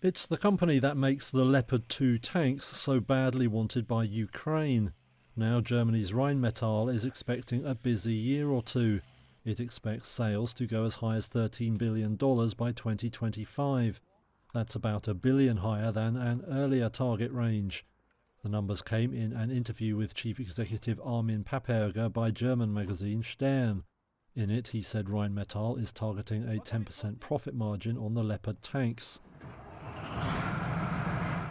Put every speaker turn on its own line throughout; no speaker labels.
It's the company that makes the Leopard 2 tanks so badly wanted by Ukraine. Now Germany's Rheinmetall is expecting a busy year or two. It expects sales to go as high as $13 billion by 2025. That's about $1 billion higher than an earlier target range. The numbers came in an interview with Chief Executive Armin Papperger by German magazine Stern. In it, he said Rheinmetall is targeting a 10% profit margin on the Leopard tanks.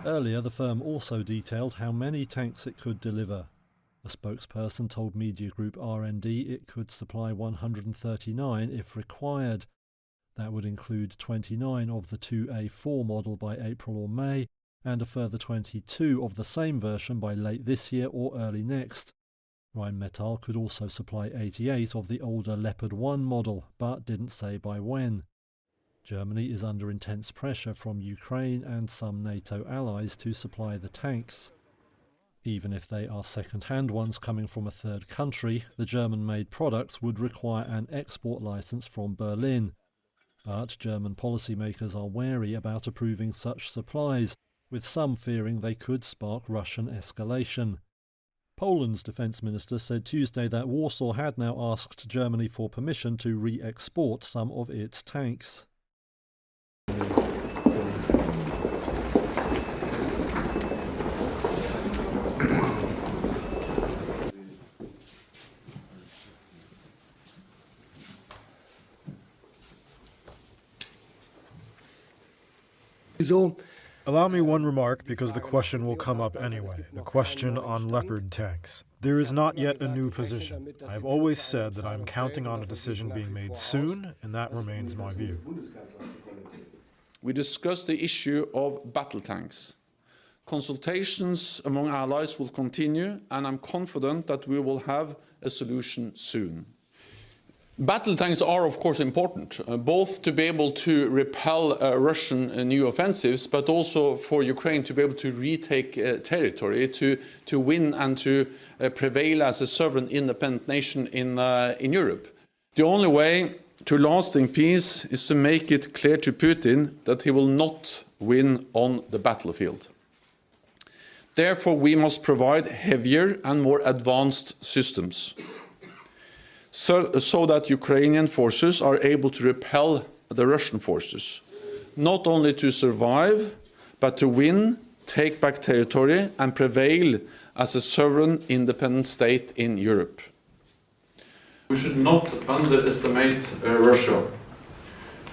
Earlier, the firm also detailed how many tanks it could deliver. A spokesperson told Media Group R&D it could supply 139 if required. That would include 29 of the 2A4 model by April or May, and a further 22 of the same version by late this year or early next. Rheinmetall could also supply 88 of the older Leopard 1 model, but didn't say by when. Germany is under intense pressure from Ukraine and some NATO allies to supply the tanks. Even if they are second-hand ones coming from a third country, the German-made products would require an export license from Berlin. But German policymakers are wary about approving such supplies, with some fearing they could spark Russian escalation. Poland's defence minister said Tuesday that Warsaw had now asked Germany for permission to re-export some of its tanks.
Allow me one remark, because the question will come up anyway, the question on Leopard tanks. There is not yet a new position. I have always said that I am counting on a decision being made soon, and that remains my view.
We discussed the issue of battle tanks. Consultations among allies will continue, and I'm confident that we will have a solution soon. Battle tanks are, of course, important, both to be able to repel Russian new offensives, but also for Ukraine to be able to retake territory, to win and to prevail as a sovereign, independent nation in Europe. The only way to lasting peace is to make it clear to Putin that he will not win on the battlefield. Therefore, we must provide heavier and more advanced systems, so that Ukrainian forces are able to repel the Russian forces, not only to survive, but to win, take back territory and prevail as a sovereign, independent state in Europe. We should not underestimate Russia.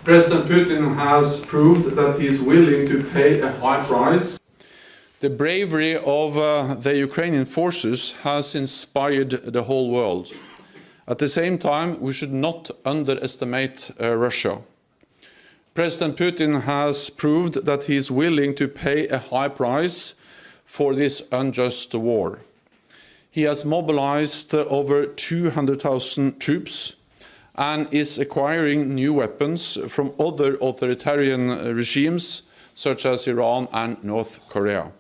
President Putin has proved that he is willing to pay a high price. The bravery of the Ukrainian forces has inspired the whole world. At the same time, we should not underestimate Russia. President Putin has proved that he is willing to pay a high price for this unjust war. He has mobilized over 200,000 troops and is acquiring new weapons from other authoritarian regimes such as Iran and North Korea.